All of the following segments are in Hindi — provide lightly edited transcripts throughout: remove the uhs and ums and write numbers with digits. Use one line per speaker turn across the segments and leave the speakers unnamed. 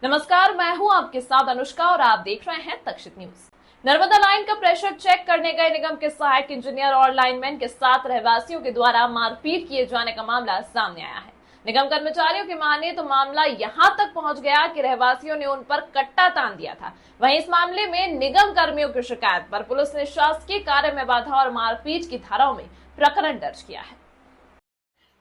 नमस्कार, मैं हूं आपके साथ अनुष्का और आप देख रहे हैं तक्षित न्यूज। नर्मदा लाइन का प्रेशर चेक करने गए निगम के सहायक इंजीनियर और लाइनमैन के साथ रहवासियों के द्वारा मारपीट किए जाने का मामला सामने आया है। निगम कर्मचारियों की माने तो मामला यहां तक पहुंच गया कि रहवासियों ने उन पर कट्टा तान दिया था। वहीं इस मामले में निगम कर्मियों की शिकायत पर पुलिस ने शासकीय कार्य में बाधा और मारपीट की धाराओं में प्रकरण दर्ज किया है।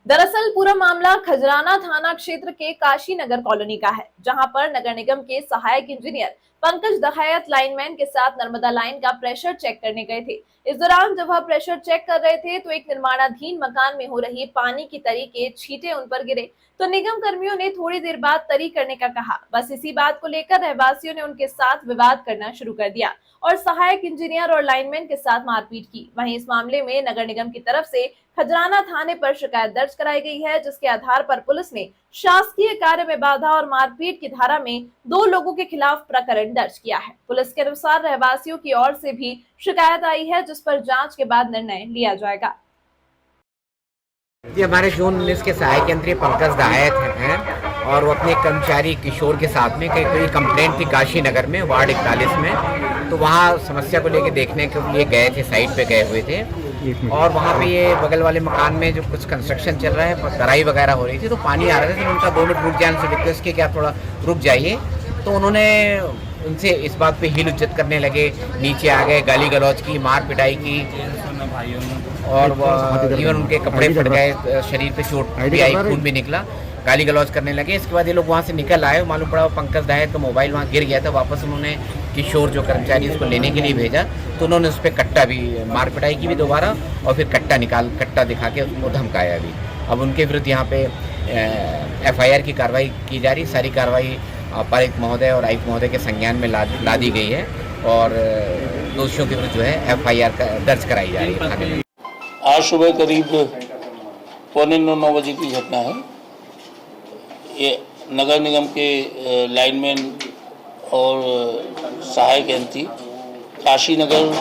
दरअसल पूरा मामला खजराना थाना क्षेत्र के काशी नगर कॉलोनी का है, जहां पर नगर निगम के सहायक इंजीनियर पंकज दहायत लाइनमैन के साथ नर्मदा लाइन का प्रेशर चेक करने गए थे। इस दौरान जब वह प्रेशर चेक कर रहे थे तो एक निर्माणाधीन मकान में हो रही पानी की तरी के छींटे उन पर गिरे, तो निगम कर्मियों ने थोड़ी देर बाद तरी करने का कहा। बस इसी बात को लेकर रहवासियों ने उनके साथ विवाद करना शुरू कर दिया और सहायक इंजीनियर और लाइनमैन के साथ मारपीट की। वहीं इस मामले में नगर निगम की तरफ से खजराना थाने पर शिकायत दर्ज कराई गई है, जिसके आधार पर पुलिस ने शासकीय कार्य में बाधा और मारपीट की धारा में 2 लोगों के खिलाफ प्रकरण दर्ज किया है। पुलिस के अनुसार रहवासियों की ओर से भी शिकायत आई है, जिस पर जांच के बाद निर्णय लिया जाएगा।
ये हमारे जून 19 के सहायक यंत्री पंकज दहायत हैं और वो अपने कर्मचारी किशोर के साथ में कोई कंप्लेंट थी काशी नगर में वार्ड 41 में, तो वहाँ समस्या को लेके देखने के लिए गए थे, साइट पे गए हुए थे और वहाँ पे ये बगल वाले मकान में जो कुछ कंस्ट्रक्शन चल रहा है, तराई वगैरह हो रही थी, तो पानी आ रहा था, तो उनका 2 मिनट रुक जाने से रिक्वेस्ट किया कि आप थोड़ा रुक जाइए। तो उन्होंने उनसे इस बात पे हील उज्जत करने लगे, नीचे आ गए, गाली गलौज की, मार पिटाई की और इवन उनके कपड़े फट गए, शरीर पे चोट भी आई, खून भी निकला, गाली गलौज करने लगे। इसके बाद ये लोग वहाँ से निकल आए, मालूम पड़ा पंकज दहायत का मोबाइल वहाँ गिर गया था। वापस उन्होंने किशोर जो कर्मचारी उसको लेने के लिए भेजा, तो उन्होंने उस पर कट्टा भी, मार पिटाई की भी दोबारा और फिर कट्टा दिखा के उसको धमकाया भी। अब उनके विरुद्ध यहाँ पे FIR की कार्रवाई की जा रही। सारी कार्रवाई पारित महोदय और आयुक्त महोदय के संज्ञान में ला दी गई है और दोषियों के विरुद्ध जो है FIR दर्ज कराई जा रही है थाने में।
आज सुबह करीब 8:45-9 बजे की घटना है। ये नगर निगम के लाइनमैन और सहायक यंत्री काशी नगर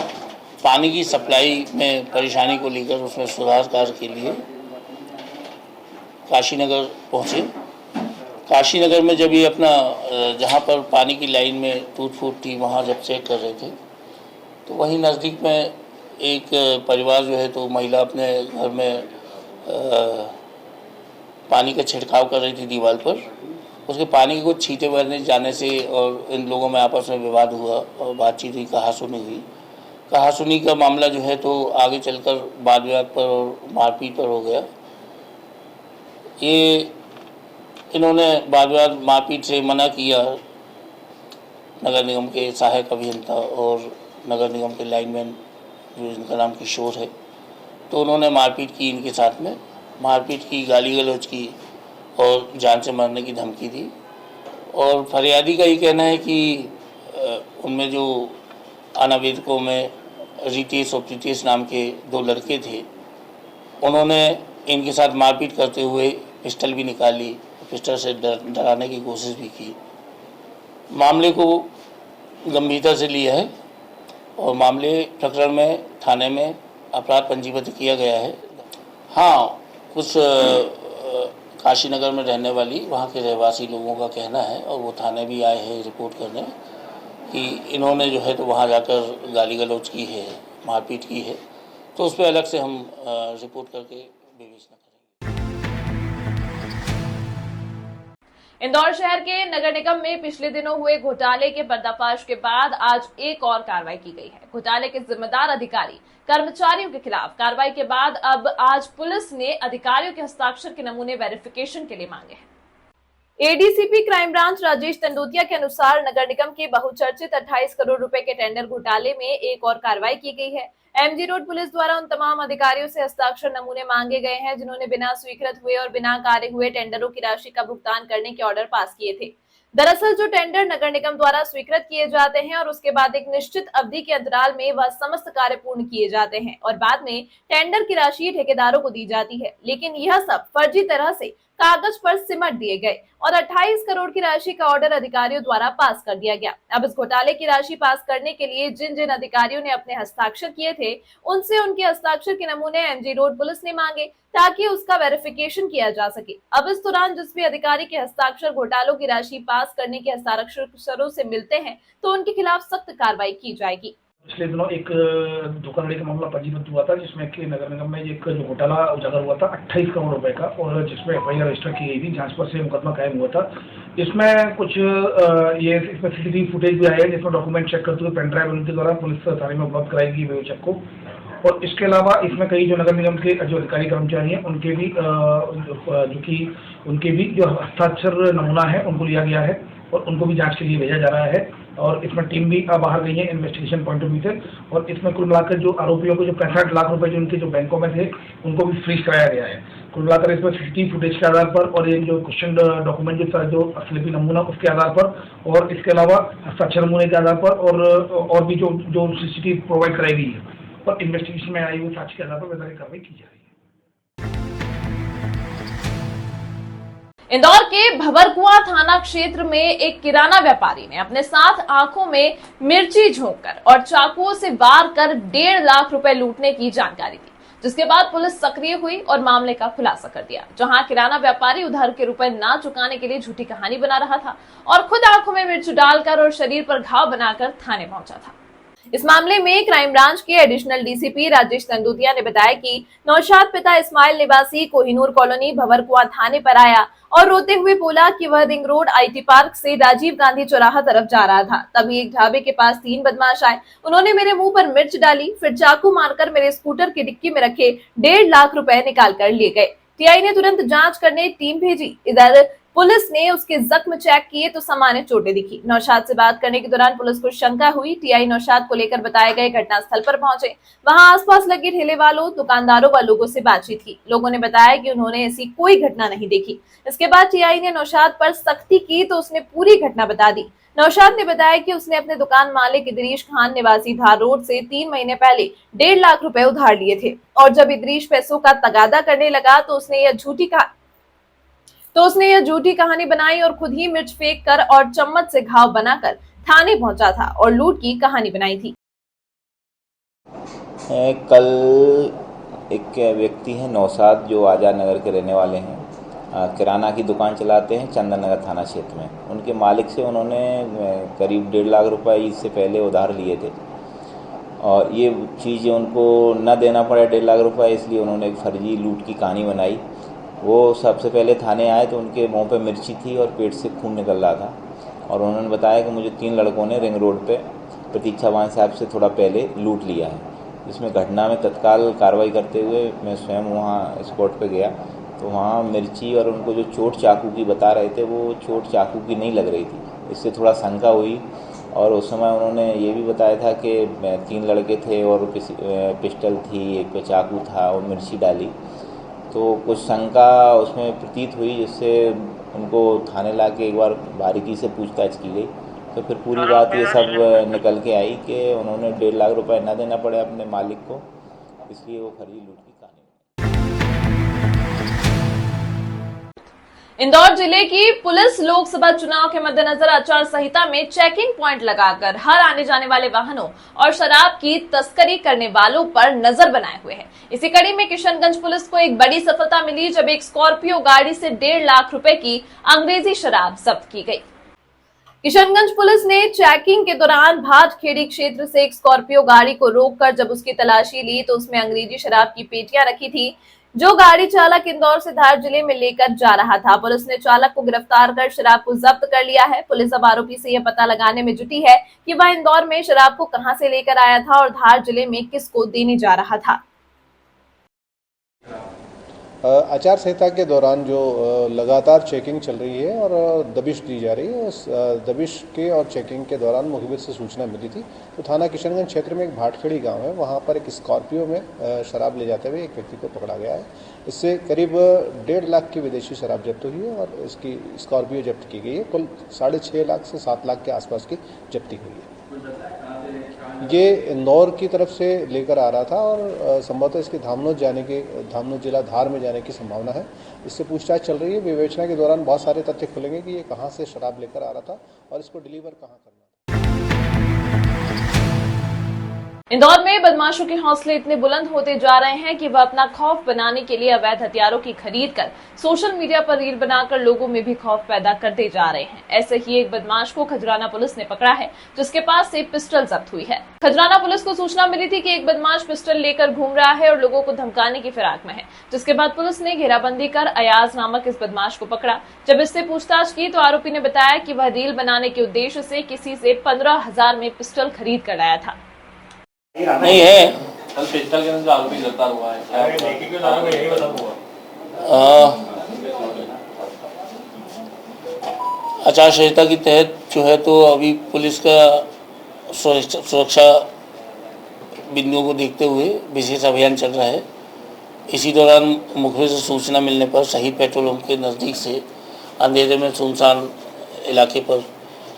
पानी की सप्लाई में परेशानी को लेकर उसमें सुधार कार्य के लिए काशी नगर पहुँचे। काशी नगर में जब ये अपना जहाँ पर पानी की लाइन में टूट फूट थी वहाँ जब चेक कर रहे थे, तो वहीं नज़दीक में एक परिवार जो है तो महिला अपने घर में पानी का छिड़काव कर रही थी दीवार पर। उसके पानी को छींटे बरने जाने से और इन लोगों में आपस में विवाद हुआ और बातचीत हुई, कहासुनी हुई। कहासुनी का मामला जो है तो आगे चलकर वाद विवाद पर और मारपीट पर हो गया। ये इन्होंने वाद विवाद मारपीट से मना किया नगर निगम के सहायक अभियंता और नगर निगम के लाइनमैन जो इनका नाम किशोर है, तो उन्होंने मारपीट की, इनके साथ में मारपीट की, गाली गलौज की और जान से मारने की धमकी दी। और फरियादी का ये कहना है कि उनमें जो अनावेदकों में रितेश और प्रीतेश नाम के 2 लड़के थे, उन्होंने इनके साथ मारपीट करते हुए पिस्टल भी निकाली, पिस्टल से डराने की कोशिश भी की। मामले को गंभीरता से लिया है और मामले प्रकरण में थाने में अपराध पंजीबद्ध किया गया है। हाँ, कुछ काशी नगर में रहने वाली वहाँ के रहवासी लोगों का कहना है और वो थाने भी आए हैं रिपोर्ट करने कि इन्होंने जो है तो वहाँ जाकर गाली गलौज की है, मारपीट की है, तो उस पर अलग से हम रिपोर्ट करके विवेचना करेंगे।
इंदौर शहर के नगर निगम में पिछले दिनों हुए घोटाले के पर्दाफाश के बाद आज एक और कार्रवाई की गई है। घोटाले के जिम्मेदार अधिकारी कर्मचारियों के खिलाफ कार्रवाई के बाद अब आज पुलिस ने अधिकारियों के हस्ताक्षर के नमूने वेरिफिकेशन के लिए मांगे हैं। ADCP क्राइम ब्रांच राजेश तंडोतिया के अनुसार नगर निगम के बहुचर्चित 28 करोड़ रुपए के टेंडर घोटाले में एक और कार्रवाई की गई है। MG रोड पुलिस द्वारा उन तमाम अधिकारियों से हस्ताक्षर नमूने मांगे गए हैं जिन्होंने बिना स्वीकृत हुए और बिना कार्य हुए टेंडरों की राशि का भुगतान करने के ऑर्डर पास किए थे। दरअसल जो टेंडर नगर निगम द्वारा स्वीकृत किए जाते हैं और उसके बाद एक निश्चित अवधि के अंतराल में वह समस्त कार्य पूर्ण किए जाते हैं और बाद में टेंडर की राशि ठेकेदारों को दी जाती है, लेकिन यह सब फर्जी तरह से कागज पर सिमट दिए गए और 28 करोड़ की राशि का ऑर्डर अधिकारियों द्वारा पास कर दिया गया। अब इस घोटाले की राशि पास करने के लिए जिन जिन अधिकारियों ने अपने हस्ताक्षर किए थे, उनसे उनके हस्ताक्षर के नमूने एमजी रोड पुलिस ने मांगे ताकि उसका वेरिफिकेशन किया जा सके। अब इस दौरान जिस भी अधिकारी के हस्ताक्षर घोटालों की राशि पास करने के हस्ताक्षरों से मिलते हैं, तो उनके खिलाफ सख्त कार्रवाई की जाएगी।
पिछले दिनों एक धोखाधड़ी का मामला पंजीबद्ध हुआ था, जिसमें कि नगर निगम में एक जो घोटाला उजागर हुआ था 28 करोड़ रुपए का, और जिसमें एफआईआर रजिस्टर की गई थी, जांच पर से मुकदमा कायम हुआ था। इसमें कुछ इसमें सीसीटीवी फुटेज भी आया है, जिसमें डॉक्यूमेंट चेक करते हुए पेन ड्राइव उनके द्वारा पुलिस थाने में उपलब्ध कराएगी विवेचक को। और इसके अलावा इसमें कई जो नगर निगम के जो अधिकारी कर्मचारी हैं, उनके भी जो हस्ताक्षर नमूना है उनको लिया गया है और उनको भी जांच के लिए भेजा जा रहा है। और इसमें टीम भी बाहर गई है इन्वेस्टिगेशन पॉइंट ऑफ व्यू से। और इसमें कुल मिलाकर जो आरोपियों को जो 65 लाख रुपए जो उनके जो बैंकों में थे, उनको भी फ्रीज कराया गया है। कुल मिलाकर इसमें सीसीटीवी फुटेज के आधार पर और ये जो क्वेश्चन डॉक्यूमेंट जो स्लिपी नमूना उसके आधार पर, और इसके अलावा हस्ताक्षर नमूने के आधार पर और भी जो सीसीटीवी प्रोवाइड कराई गई है, और इन्वेस्टिगेशन में आई हुई साक्ष्य के आधार पर वैधानिक कार्रवाई की जा रही है।
इंदौर के भंवरकुआं थाना क्षेत्र में एक किराना व्यापारी ने अपने साथ आंखों में मिर्ची झोंककर और चाकुओं से वार कर 1.5 लाख रुपए लूटने की जानकारी दी, जिसके बाद पुलिस सक्रिय हुई और मामले का खुलासा कर दिया। जहां किराना व्यापारी उधार के रुपए ना चुकाने के लिए झूठी कहानी बना रहा था और खुद आंखों में मिर्च डालकर और शरीर पर घाव बनाकर थाने पहुंचा था। इस मामले में क्राइम ब्रांच के एडिशनल डीसीपी राजेश तंदुतिया ने बताया कि नौशाद पिता इस्माइल निवासी कोहिनूर कॉलोनी भंवरकुआं थाने पर आया और रोते हुए बोला कि वह रिंग रोड आईटी पार्क से राजीव गांधी चौराहा तरफ जा रहा था। तभी एक ढाबे के पास 3 बदमाश आए। उन्होंने मेरे मुंह पर मिर्च डाली, फिर चाकू मारकर मेरे स्कूटर की डिक्की में रखे 1.5 लाख रुपए निकाल कर लिए गए। टीआई ने तुरंत जांच करने टीम भेजी। इधर पुलिस ने उसके जख्म चेक किए तो सामान्य चोटें दिखी। नौशाद से बात करने के दौरान पुलिस को शंका हुई। टीआई नौशाद को लेकर बताए गए घटनास्थल पर पहुंचे। वहां आसपास लगे ठेले वालों, दुकानदारों व लोगों से बातचीत की। लोगों ने बताया कि उन्होंने ऐसी कोई घटना नहीं देखी। इसके बाद टीआई ने नौशाद पर सख्ती की तो उसने पूरी घटना बता दी। नौशाद ने बताया कि उसने अपने दुकान मालिक इदरीश खान निवासी धार रोड से 3 महीने पहले 1.5 लाख रुपए उधार लिए थे और जब इदरीश पैसों का तगादा करने लगा तो उसने यह झूठी कहानी बनाई और खुद ही मिर्च फेंक कर और चम्मच से घाव बनाकर थाने पहुंचा था और लूट की कहानी बनाई थी।
कल एक व्यक्ति है नौशाद, जो आजाद नगर के रहने वाले हैं, किराना की दुकान चलाते हैं चंदन नगर थाना क्षेत्र में। उनके मालिक से उन्होंने करीब 1.5 लाख रुपए इससे पहले उधार लिए थे और ये चीज़ उनको न देना पड़े 1.5 लाख रुपए, इसलिए उन्होंने एक फर्जी लूट की कहानी बनाई। वो सबसे पहले थाने आए तो उनके मुंह पे मिर्ची थी और पेट से खून निकल रहा था और उन्होंने बताया कि मुझे 3 लड़कों ने रिंग रोड पे प्रतीक्षावान साहब से थोड़ा पहले लूट लिया है। इसमें घटना में तत्काल कार्रवाई करते हुए मैं स्वयं वहाँ स्पॉट पे गया तो वहाँ मिर्ची और उनको जो चोट चाकू की बता रहे थे, वो चोट चाकू की नहीं लग रही थी। इससे थोड़ा शंका हुई और उस समय उन्होंने ये भी बताया था कि 3 लड़के थे और पिस्टल थी, एक पे चाकू था और मिर्ची डाली। तो कुछ शंका उसमें प्रतीत हुई, जिससे उनको थाने ला के एक बार बारीकी से पूछताछ की गई तो फिर पूरी बात ये सब निकल के आई कि उन्होंने 1.5 लाख रुपए न देना पड़े अपने मालिक को, इसलिए वो फर्जी लूट की कहानी।
इंदौर जिले की पुलिस लोकसभा चुनाव के मद्देनजर आचार संहिता में चेकिंग पॉइंट लगाकर हर आने जाने वाले वाहनों और शराब की तस्करी करने वालों पर नजर बनाए हुए है। इसी कड़ी में किशनगंज पुलिस को एक बड़ी सफलता मिली जब एक स्कॉर्पियो गाड़ी से 1.5 लाख रुपए की अंग्रेजी शराब जब्त की गई। किशनगंज पुलिस ने चेकिंग के दौरान भाटखेड़ी क्षेत्र से एक स्कॉर्पियो गाड़ी को रोककर जब उसकी तलाशी ली तो उसमें अंग्रेजी शराब की पेटियां रखी थी, जो गाड़ी चालक इंदौर से धार जिले में लेकर जा रहा था। पुलिस ने चालक को गिरफ्तार कर शराब को जब्त कर लिया है। पुलिस अब आरोपी से यह पता लगाने में जुटी है कि वह इंदौर में शराब को कहां से लेकर आया था और धार जिले में किसको देने जा रहा था।
आचार संहिता के दौरान जो लगातार चेकिंग चल रही है और दबिश दी जा रही है, उस दबिश के और चेकिंग के दौरान मुखबिर से सूचना मिली थी। तो थाना किशनगंज क्षेत्र में एक भाटखेड़ी गांव है, वहां पर एक स्कॉर्पियो में शराब ले जाते हुए एक व्यक्ति को पकड़ा गया है। इससे करीब 1.5 लाख की विदेशी शराब जब्त हुई है और इसकी स्कॉर्पियो जब्त की गई है। कुल 6.5 लाख से 7 लाख के आसपास की जब्ती हुई है। ये इंदौर की तरफ से लेकर आ रहा था और संभवतः इसके धामनोद जिला धार में जाने की संभावना है। इससे पूछताछ चल रही है। विवेचना के दौरान बहुत सारे तथ्य खुलेंगे कि ये कहाँ से शराब लेकर आ रहा था और इसको डिलीवर कहाँ करना था।
इंदौर में बदमाशों के हौसले इतने बुलंद होते जा रहे हैं कि वह अपना खौफ बनाने के लिए अवैध हथियारों की खरीद कर सोशल मीडिया पर रील बनाकर लोगों में भी खौफ पैदा करते जा रहे हैं। ऐसे ही एक बदमाश को खजराना पुलिस ने पकड़ा है, जिसके पास से पिस्टल जब्त हुई है। खजराना पुलिस को सूचना मिली थी कि एक बदमाश पिस्टल लेकर घूम रहा है और लोगों को धमकाने की फिराक में है, जिसके बाद पुलिस ने घेराबंदी कर अयाज नामक इस बदमाश को पकड़ा। जब इससे पूछताछ की तो आरोपी ने बताया कि वह रील बनाने के उद्देश्य से किसी से 15,000 में पिस्टल खरीद कर लाया था।
नहीं है,
कल पिस्टल के अंदर आरोपी गिरफ्तार हुआ है।
आचार संहिता के तहत जो है तो अभी पुलिस का सुरक्षा बिंदुओं को देखते हुए विशेष अभियान चल रहा है। इसी दौरान मुखबिर से सूचना मिलने पर शहीद पेट्रोल पंप के नज़दीक से अंधेरे में सुनसान इलाके पर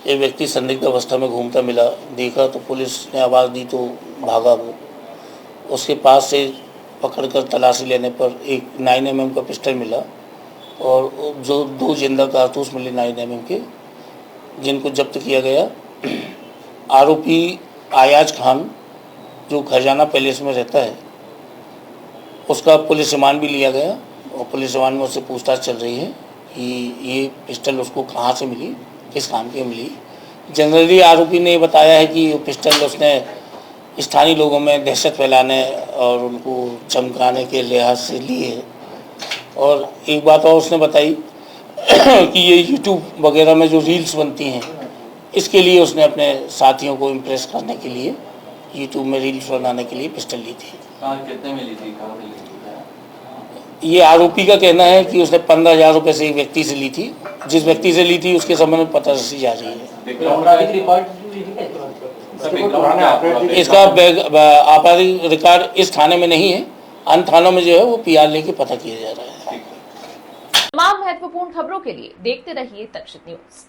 एक व्यक्ति संदिग्ध अवस्था में घूमता मिला। देखा तो पुलिस ने आवाज़ दी तो भागा वो। उसके पास से पकड़कर तलाशी लेने पर एक 9mm का पिस्टल मिला और जो 2 जिंदा कारतूस मिले 9mm के, जिनको जब्त किया गया। आरोपी अयाज खान जो खजाना पैलेस में रहता है, उसका पुलिस रिमांड भी लिया गया और पुलिस रिमांड में उससे पूछताछ चल रही है कि ये पिस्टल उसको कहाँ से मिली, किस काम की मिली। जनरली आरोपी ने बताया है कि पिस्टल उसने स्थानीय लोगों में दहशत फैलाने और उनको चमकाने के लिहाज से ली है। और एक बात और उसने बताई कि ये यूट्यूब वगैरह में जो रील्स बनती हैं, इसके लिए उसने अपने साथियों को इम्प्रेस करने के लिए यूट्यूब में रील्स बनाने के लिए पिस्टल ली थी।
कितने में ली थी, कहाँ से ली थी?
ये आरोपी का कहना है कि उसने 15,000 रुपये से एक व्यक्ति से ली थी। जिस व्यक्ति से ली थी उसके संबंध में पता चली जा रही है। इसका आपराधिक रिकॉर्ड इस थाने में नहीं है, अन्य थानों में जो है वो PR लेके पता किया जा रहा है।
तमाम महत्वपूर्ण खबरों के लिए देखते रहिए तक्षित न्यूज।